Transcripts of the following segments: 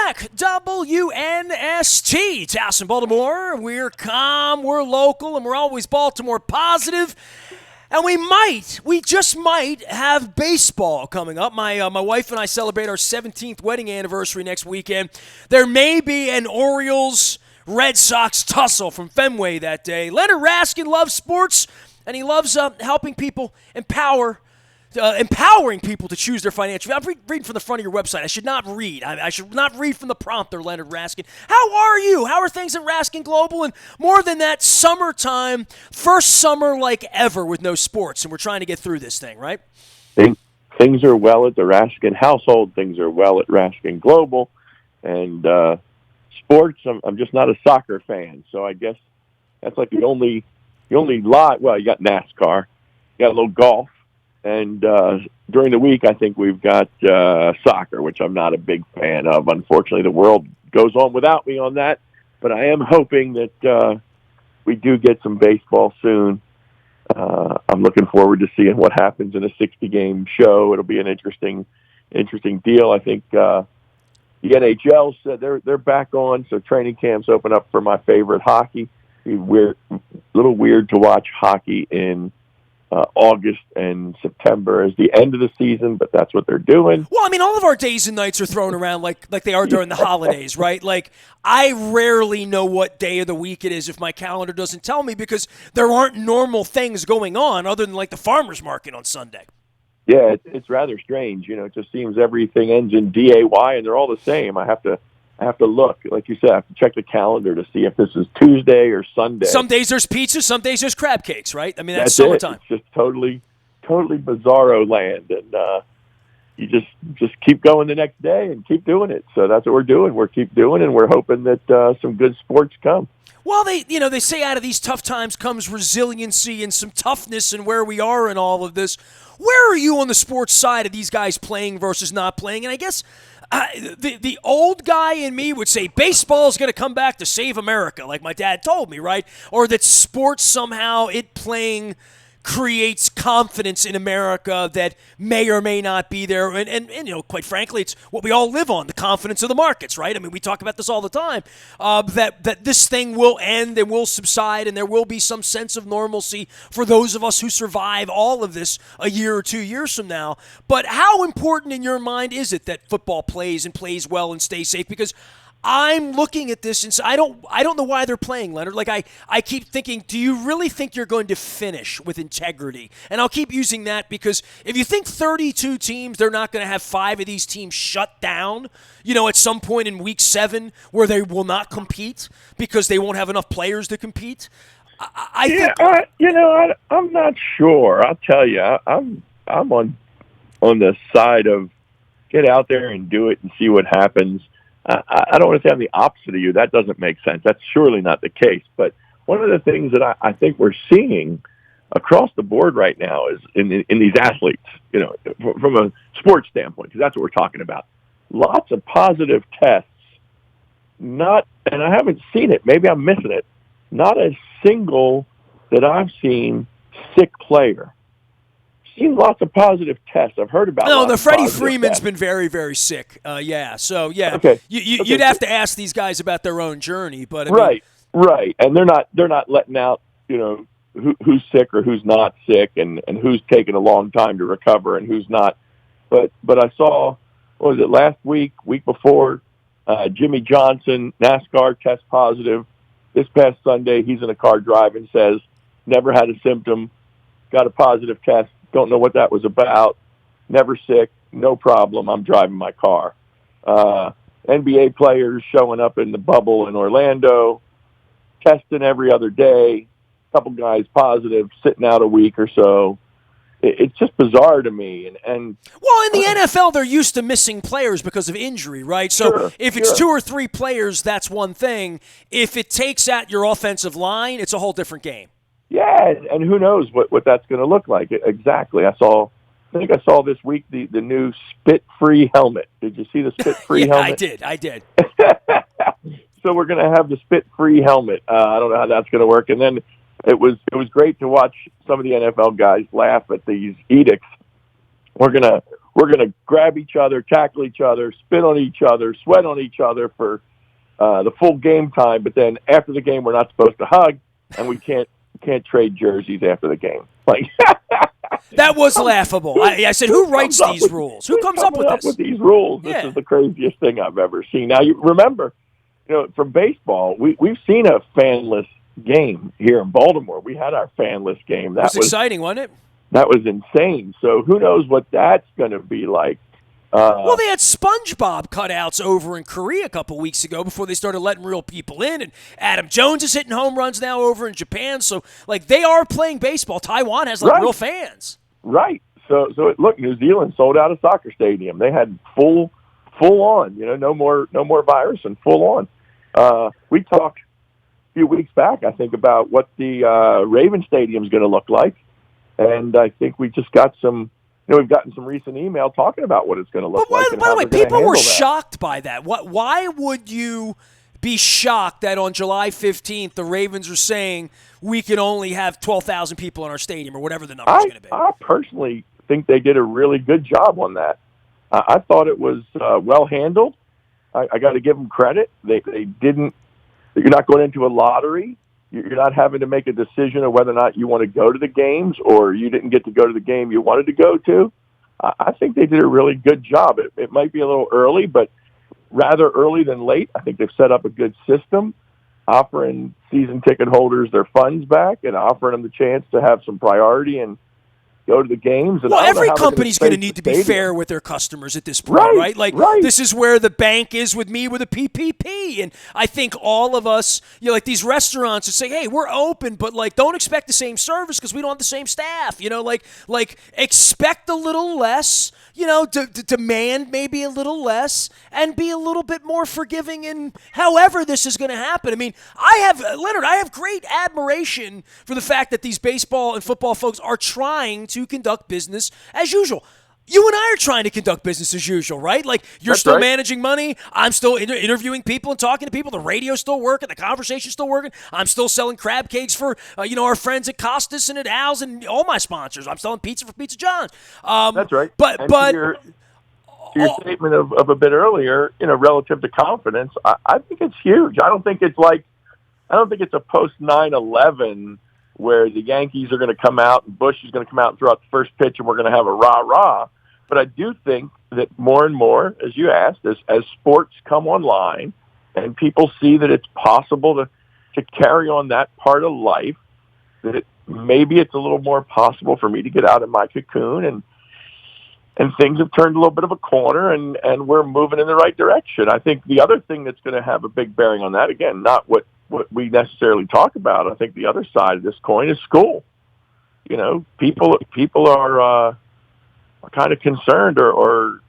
back. WNST. Taos in Baltimore. We're calm, we're local, and we're always Baltimore positive. And we just might have baseball coming up. My wife and I celebrate our 17th wedding anniversary next weekend. There may be an Orioles-Red Sox tussle from Fenway that day. Leonard Raskin loves sports, and he loves helping people empowering people to choose their financial. I'm reading from the front of your website. I should not read. I should not read from the prompter, Leonard Raskin. How are you? How are things at Raskin Global? And more than that, summertime, first summer like ever with no sports, and we're trying to get through this thing, right? Things are well at the Raskin household. Things are well at Raskin Global. And sports, I'm just not a soccer fan, so I guess that's like the only lot. Well, you got NASCAR, you got a little golf. And during the week, I think we've got soccer, which I'm not a big fan of. Unfortunately, the world goes on without me on that. But I am hoping that we do get some baseball soon. I'm looking forward to seeing what happens in a 60-game show. It'll be an interesting deal. I think the NHL said they're back on, so training camps open up for my favorite hockey. It's a little weird to watch hockey in August and September as the end of the season, but that's what they're doing. Well, I mean, all of our days and nights are thrown around like they are during the holidays, right? Like, I rarely know what day of the week it is if my calendar doesn't tell me, because there aren't normal things going on other than like the farmer's market on Sunday. Yeah, it's rather strange. It just seems everything ends in DAY and they're all the same. I have to look, like you said, I have to check the calendar to see if this is Tuesday or Sunday. Some days there's pizza, some days there's crab cakes, right? I mean, that's summertime. It's just totally bizarro land, and you just keep going the next day and keep doing it. So that's what we're doing. We're keep doing, and we're hoping that some good sports come. Well, they say out of these tough times comes resiliency and some toughness, and where we are in all of this. Where are you on the sports side of these guys playing versus not playing? And I guess the old guy in me would say baseball is going to come back to save America, like my dad told me, right? Or that sports somehow, it playing creates confidence in America that may or may not be there. And quite frankly, it's what we all live on, the confidence of the markets, right? I mean, we talk about this all the time, that this thing will end and will subside, and there will be some sense of normalcy for those of us who survive all of this a year or 2 years from now. But how important in your mind is it that football plays and plays well and stays safe? Because I'm looking at this and I don't know why they're playing, Leonard. Like I keep thinking, do you really think you're going to finish with integrity? And I'll keep using that because if you think 32 teams, they're not going to have 5 of these teams shut down, at some point in week 7 where they will not compete because they won't have enough players to compete. I'm not sure. I'll tell you, I'm on the side of get out there and do it and see what happens. I don't want to say I'm the opposite of you. That doesn't make sense. That's surely not the case. But one of the things that I think we're seeing across the board right now is in these athletes, from a sports standpoint, because that's what we're talking about. Lots of positive tests. And I haven't seen it. Maybe I'm missing it. Not a single that I've seen sick player. Seen lots of positive tests. I've heard about. No, the Freddie Freeman's been very, very sick. So okay. You'd have to ask these guys about their own journey, but right, and they're not letting out who's sick or who's not sick, and who's taking a long time to recover and who's not. But I saw, what was it, last week before, Jimmy Johnson, NASCAR test positive. This past Sunday, he's in a car driving, says never had a symptom, got a positive test. Don't know what that was about. Never sick. No problem. I'm driving my car. NBA players showing up in the bubble in Orlando, testing every other day. A couple guys positive, sitting out a week or so. It's just bizarre to me. And well, in the NFL, they're used to missing players because of injury, right? So if it's 2 or 3 players, that's one thing. If it takes out your offensive line, it's a whole different game. Yeah, and who knows what that's going to look like exactly. I think I saw this week the new spit-free helmet. Did you see the spit-free helmet? I did. So we're going to have the spit-free helmet. I don't know how that's going to work. And then it was great to watch some of the NFL guys laugh at these edicts. We're we're going to grab each other, tackle each other, spit on each other, sweat on each other for the full game time. But then after the game, we're not supposed to hug, and we can't trade jerseys after the game. Like that was laughable. I said, who writes these rules? Who comes up with this? With these rules? Yeah. This is the craziest thing I've ever seen. Now, you remember, from baseball, we've seen a fanless game here in Baltimore. We had our fanless game. That was exciting, wasn't it? That was insane. So who knows what that's going to be like. Well, they had SpongeBob cutouts over in Korea a couple weeks ago before they started letting real people in, and Adam Jones is hitting home runs now over in Japan. So, they are playing baseball. Taiwan has real fans. Right. So look, New Zealand sold out a soccer stadium. They had full on. No more virus and full on. We talked a few weeks back, I think, about what the Raven Stadium is going to look like, and I think we just got some. We've gotten some recent email talking about what it's going to look like. By the way, people were shocked by that. Why would you be shocked that on July 15th the Ravens are saying we can only have 12,000 people in our stadium or whatever the number is going to be? I personally think they did a really good job on that. I thought it was well handled. I got to give them credit. They didn't. You're not going into a lottery. You're not having to make a decision of whether or not you want to go to the games or you didn't get to go to the game you wanted to go to. I think they did a really good job. It might be a little early, but rather early than late. I think they've set up a good system, offering season ticket holders their funds back and offering them the chance to have some priority and go to the games. And every company's going to need to be fair with their customers at this point, right? This is where the bank is with me with a PPP. And I think all of us, these restaurants that say, hey, we're open, but don't expect the same service because we don't have the same staff. Expect a little less, demand maybe a little less and be a little bit more forgiving in however this is going to happen. I mean, Leonard, I have great admiration for the fact that these baseball and football folks are trying to conduct business as usual. You and I are trying to conduct business as usual, right? You're still managing money. I'm still interviewing people and talking to people. The radio's still working. The conversation's still working. I'm still selling crab cakes for, our friends at Costas and at Al's and all my sponsors. I'm selling pizza for Pizza John's. That's right. But to your statement of a bit earlier, relative to confidence, I think it's huge. I don't think it's a post 9/11 where the Yankees are going to come out and Bush is going to come out and throw out the first pitch and we're going to have a rah-rah. But I do think that more and more, as you asked, as sports come online and people see that it's possible to carry on that part of life, that maybe it's a little more possible for me to get out of my cocoon and things have turned a little bit of a corner and we're moving in the right direction. I think the other thing that's going to have a big bearing on that, again, not what we necessarily talk about. I think the other side of this coin is school. People are kind of concerned or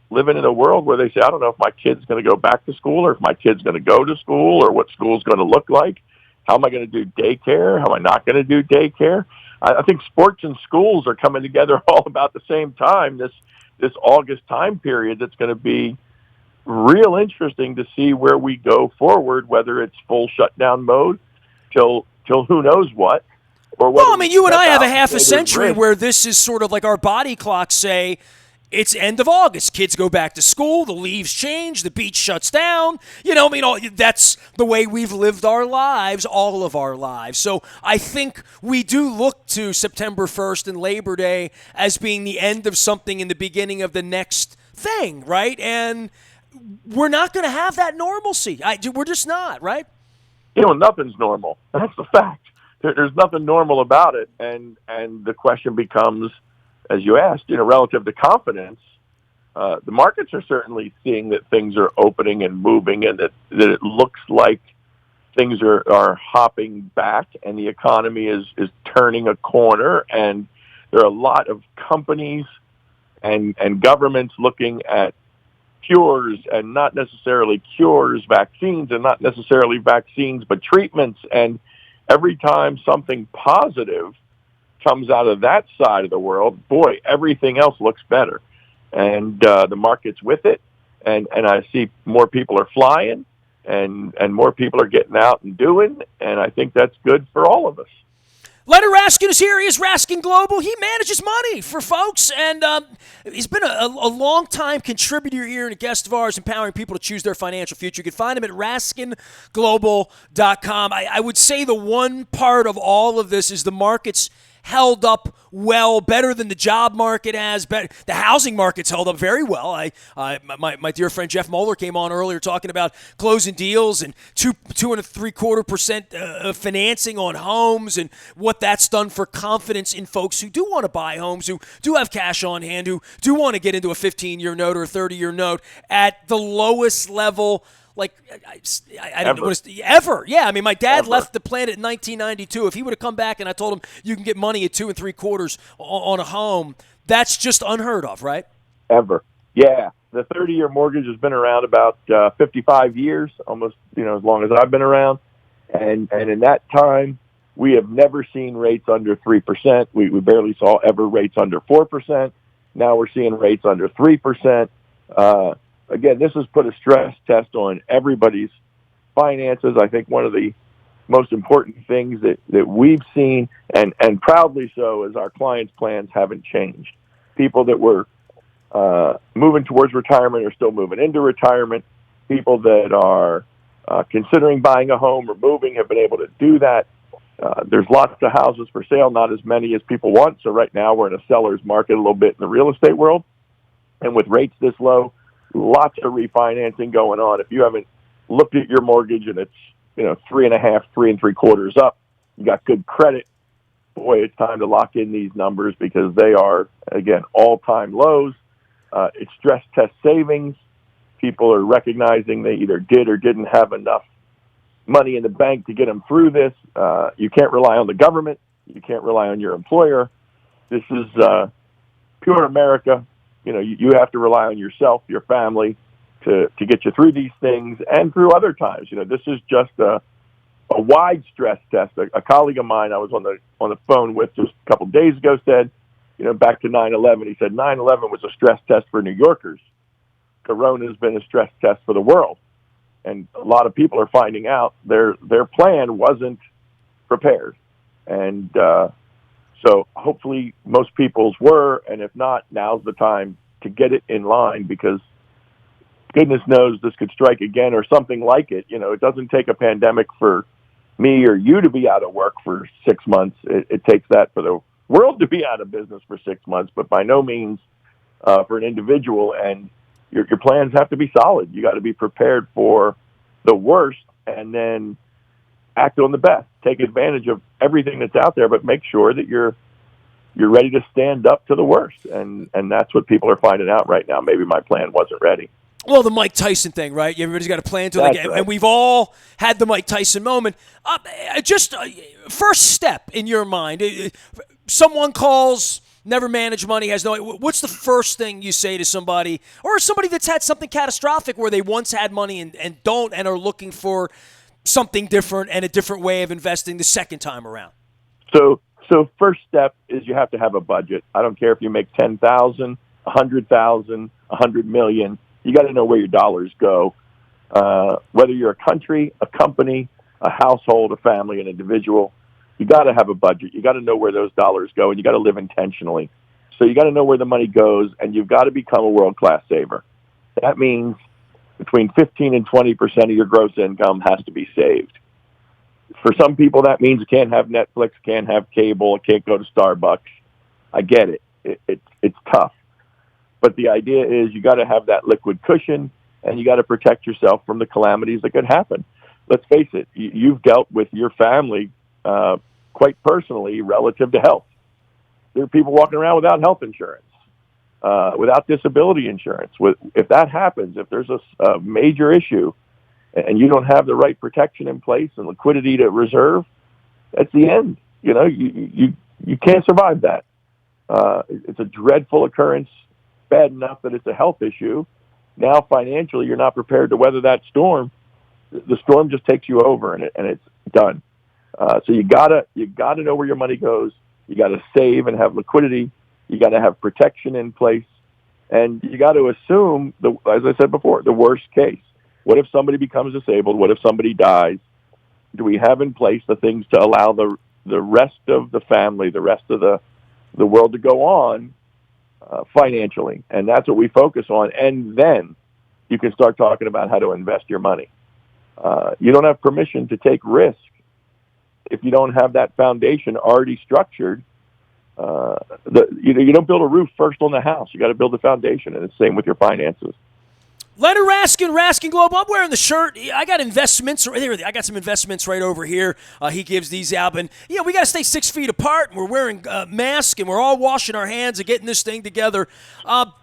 living in a world where they say, I don't know if my kid's going to go back to school or if my kid's going to go to school or what school's going to look like. How am I going to do daycare? How am I not going to do daycare? I think sports and schools are coming together all about the same time. This August time period that's going to be real interesting to see where we go forward, whether it's full shutdown mode till who knows what. Or you and I have a half a century where this is sort of like our body clocks say it's end of August. Kids go back to school. The leaves change. The beach shuts down. That's the way we've lived our lives, all of our lives. So I think we do look to September 1st and Labor Day as being the end of something and the beginning of the next thing, right? And we're not going to have that normalcy. We're just not, right? Nothing's normal. That's the fact. There's nothing normal about it. And the question becomes, as you asked, relative to confidence, the markets are certainly seeing that things are opening and moving and that it looks like things are hopping back and the economy is turning a corner. And there are a lot of companies and governments looking at cures and not necessarily cures, vaccines and not necessarily vaccines, but treatments. And every time something positive comes out of that side of the world, boy, everything else looks better. And the market's with it. And I see more people are flying and more people are getting out and doing. And I think that's good for all of us. Leonard Raskin is here. He is Raskin Global. He manages money for folks, and he's been a long-time contributor here and a guest of ours, empowering people to choose their financial future. You can find him at raskinglobal.com. I would say the one part of all of this is the market's held up well, better than the job market has. The housing market's held up very well. My dear friend Jeff Moeller came on earlier talking about closing deals and 2.75% of financing on homes and what that's done for confidence in folks who do want to buy homes, who do have cash on hand, who do want to get into a 15-year note or a 30-year note at the lowest level. Like, I don't know. Ever. Yeah, I mean, my dad left the planet in 1992. If he would have come back and I told him you can get money at 2 3/4 on a home, that's just unheard of, right? Ever. Yeah. The 30-year mortgage has been around about 55 years, almost, as long as I've been around. And in that time, we have never seen rates under 3%. We barely saw ever rates under 4%. Now we're seeing rates under 3%. Again, this has put a stress test on everybody's finances. I think one of the most important things that we've seen, and proudly so, is our clients' plans haven't changed. People that were moving towards retirement are still moving into retirement. People that are considering buying a home or moving have been able to do that. There's lots of houses for sale, not as many as people want. So right now we're in a seller's market a little bit in the real estate world. And with rates this low, lots of refinancing going on. If you haven't looked at your mortgage and it's 3.5, 3 3/4 up, you got good credit. Boy, it's time to lock in these numbers because they are, again, all-time lows. It's stress test savings. People are recognizing they either did or didn't have enough money in the bank to get them through this. You can't rely on the government. You can't rely on your employer. This is pure America. You have to rely on yourself, your family, to get you through these things and through other times. This is just a wide stress test. A colleague of mine I was on the phone with just a couple of days ago said, back to 9/11, he said 9/11 was a stress test for New Yorkers. Corona has been a stress test for the world. And a lot of people are finding out their plan wasn't prepared. And so hopefully most people's were, and if not, now's the time to get it in line because goodness knows this could strike again or something like it. It doesn't take a pandemic for me or you to be out of work for 6 months. It takes that for the world to be out of business for 6 months, but by no means for an individual. And your plans have to be solid. You got to be prepared for the worst and then act on the best. Take advantage of everything that's out there, but make sure that you're ready to stand up to the worst. And that's what people are finding out right now. Maybe my plan wasn't ready. Well, the Mike Tyson thing, right? Everybody's got a plan to right. And we've all had the Mike Tyson moment. First step in your mind. Someone calls, never managed money, has no. What's the first thing you say to somebody, or somebody that's had something catastrophic where they once had money and don't, and are looking for something different and a different way of investing the second time around? So first step is you have to have a budget. I don't care if you make 10,000, 100,000, 100 million. You got to know where your dollars go. Whether you're a country, a company, a household, a family, an individual, you got to have a budget. You got to know where those dollars go, and you got to live intentionally. So you got to know where the money goes, and you've got to become a world-class saver. That means between 15 and 20% of your gross income has to be saved. For some people, that means you can't have Netflix, can't have cable, can't go to Starbucks. I get it. It's tough. But the idea is you got to have that liquid cushion, and you got to protect yourself from the calamities that could happen. Let's face it, you've dealt with your family quite personally relative to health. There are people walking around without health insurance, without disability insurance. If that happens, if there's a major issue, and you don't have the right protection in place and liquidity to reserve, that's the end. You can't survive that. It's a dreadful occurrence, bad enough that it's a health issue. Now financially, you're not prepared to weather that storm. The storm just takes you over, and it's done. So you gotta know where your money goes. You gotta save and have liquidity. You gotta have protection in place, and you got to assume as I said before, the worst case. What if somebody becomes disabled? What if somebody dies? Do we have in place the things to allow the the rest of the family, the rest of the world to go on financially. And that's what we focus on. And then you can start talking about how to invest your money. You don't have permission to take risk if you don't have that foundation already structured. You don't build a roof first on the house. You got to build the foundation, and it's the same with your finances. Leonard Raskin, Raskin Global. I'm wearing the shirt. I got investments. I got some investments right over here. He gives these out. And, we got to stay 6 feet apart. And we're wearing masks, and we're all washing our hands and getting this thing together.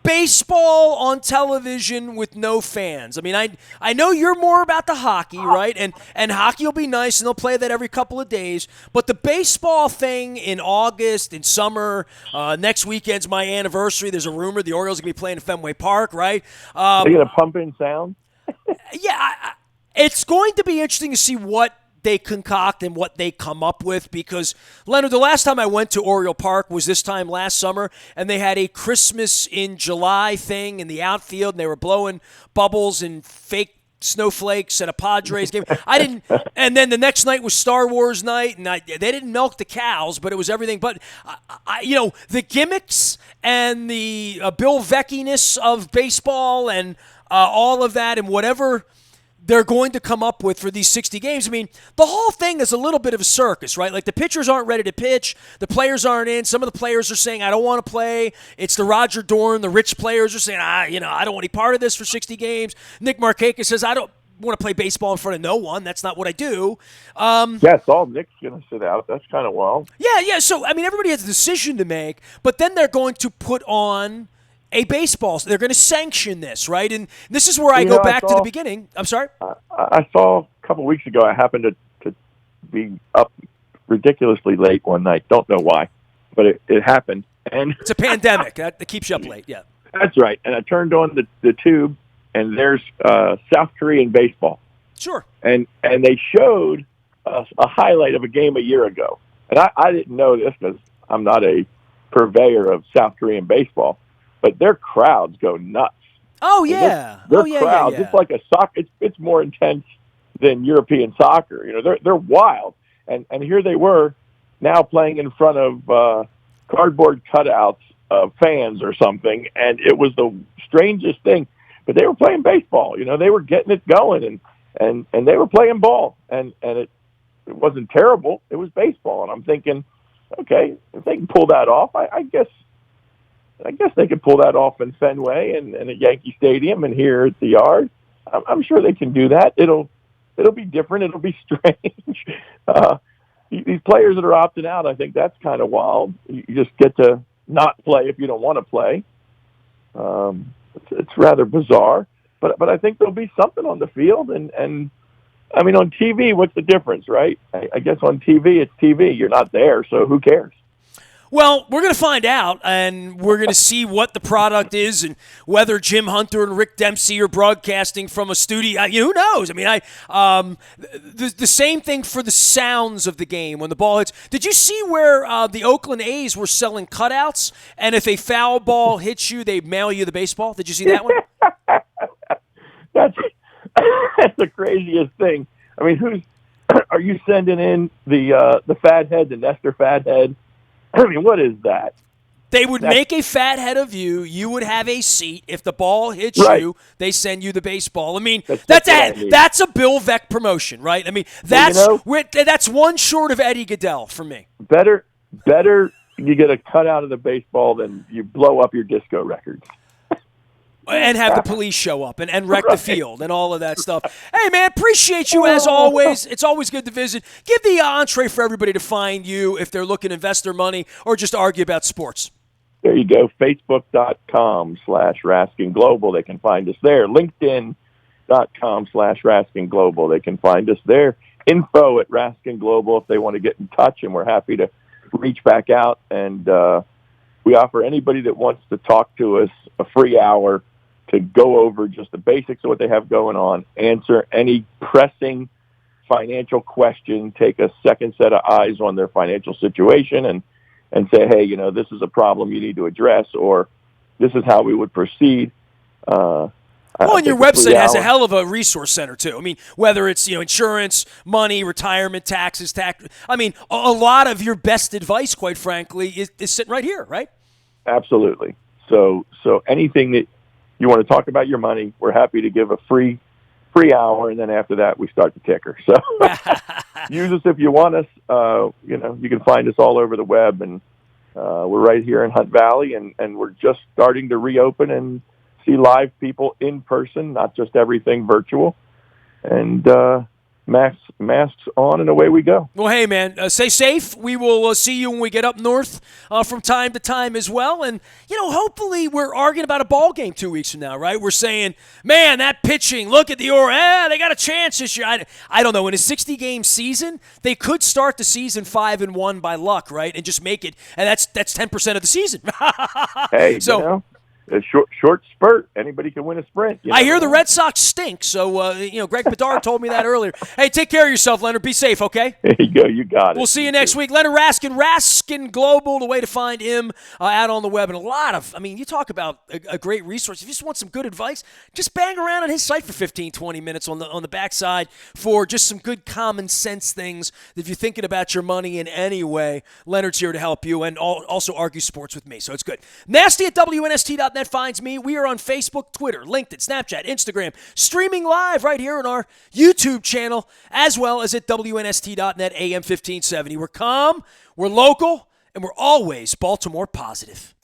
Baseball on television with no fans. I mean, I know you're more about the hockey, right? And hockey will be nice, and they'll play that every couple of days. But the baseball thing in August, in summer, next weekend's my anniversary. There's a rumor the Orioles are going to be playing at Fenway Park, right? They get a pumping sound. It's going to be interesting to see what they concoct and what they come up with, because, Leonard, the last time I went to Oriole Park was this time last summer, and they had a Christmas in July thing in the outfield, and they were blowing bubbles and fake snowflakes at a Padres game. And then the next night was Star Wars night, and they didn't milk the cows, but it was everything. But the gimmicks and the Bill Veckiness of baseball and all of that, and whatever they're going to come up with for these 60 games. I mean, the whole thing is a little bit of a circus, right? Like, the pitchers aren't ready to pitch. The players aren't in. Some of the players are saying, I don't want to play. It's the Roger Dorn. The rich players are saying, I don't want any part of this for 60 games. Nick Markakis says, I don't want to play baseball in front of no one. That's not what I do. That's all Nick's going to sit out. That's kind of wild. Yeah. So, I mean, everybody has a decision to make, but then they're going to put on a baseball. They're going to sanction this, right? And this is where I go back to the beginning. I'm sorry? I saw a couple of weeks ago, I happened to be up ridiculously late one night. Don't know why, but it happened. And it's a pandemic. That keeps you up late, yeah. That's right. And I turned on the tube, and there's South Korean baseball. Sure. And they showed a highlight of a game a year ago. And I didn't know this because I'm not a purveyor of South Korean baseball. But their crowds go nuts. Oh yeah, their crowds. It's like a soccer. It's more intense than European soccer. They're wild. And here they were now playing in front of cardboard cutouts of fans or something, and it was the strangest thing. But they were playing baseball. They were getting it going, and they were playing ball, and it wasn't terrible. It was baseball, and I'm thinking, okay, if they can pull that off, I guess they could pull that off in Fenway and at Yankee Stadium and here at the Yard. I'm sure they can do that. It'll be different. It'll be strange. These players that are opting out, I think that's kind of wild. You just get to not play if you don't want to play. It's rather bizarre, but I think there'll be something on the field. And I mean, on TV, what's the difference, right? I guess on TV, it's TV. You're not there, so who cares? Well, we're going to find out, and we're going to see what the product is and whether Jim Hunter and Rick Dempsey are broadcasting from a studio. Who knows? I mean, the same thing for the sounds of the game when the ball hits. Did you see where the Oakland A's were selling cutouts, and if a foul ball hits you, they mail you the baseball? Did you see that one? That's the craziest thing. I mean, are you sending in the fathead, the Nestor fathead? I mean, what is that? They would make a fat head of you. You would have a seat. If the ball hits you, they send you the baseball. I mean, that's a Bill Veck promotion, right? I mean, that's one short of Eddie Goodell for me. Better you get a cut out of the baseball than you blow up your disco records. And have the police show up and wreck the field and all of that stuff. Hey, man, appreciate you as always. It's always good to visit. Give the entree for everybody to find you if they're looking to invest their money or just argue about sports. There you go. Facebook.com/Raskin Global. They can find us there. LinkedIn.com/Raskin Global. They can find us there. Info at Raskin Global if they want to get in touch, and we're happy to reach back out. And we offer anybody that wants to talk to us a free hour to go over just the basics of what they have going on, answer any pressing financial question, take a second set of eyes on their financial situation and say, hey, this is a problem you need to address, or this is how we would proceed. Well, and your take a website has a 3 hour. hell of a resource center too. I mean, whether it's insurance, money, retirement, taxes, tax. I mean, a lot of your best advice, quite frankly, is sitting right here, right? Absolutely. So anything that you want to talk about your money, we're happy to give a free hour, and then after that we start the ticker. So use us if you want us. You can find us all over the web, and we're right here in Hunt Valley, and we're just starting to reopen and see live people in person, not just everything virtual. And masks on, and away we go. Well, hey, man, stay safe. We will see you when we get up north from time to time as well. And, hopefully we're arguing about a ball game 2 weeks from now, right? We're saying, man, that pitching, look at the they got a chance this year. I don't know. In a 60-game season, they could start the season 5-1 by luck, right, and just make it. And that's 10% of the season. Hey, so, a short spurt. Anybody can win a sprint. I hear the Red Sox stink. So, Greg Bedard told me that earlier. Hey, take care of yourself, Leonard. Be safe, okay? There you go. You got it. We'll see you next week. Leonard Raskin, Raskin Global, the way to find him out on the web. And you talk about a great resource. If you just want some good advice, just bang around on his site for 15, 20 minutes on the backside for just some good common sense things. If you're thinking about your money in any way, Leonard's here to help you and also argue sports with me. So it's good. Nasty at WNST.net finds me. We are on Facebook, Twitter, LinkedIn, Snapchat, Instagram, streaming live right here on our YouTube channel, as well as at WNST.net AM 1570. We're calm, we're local, and we're always Baltimore positive.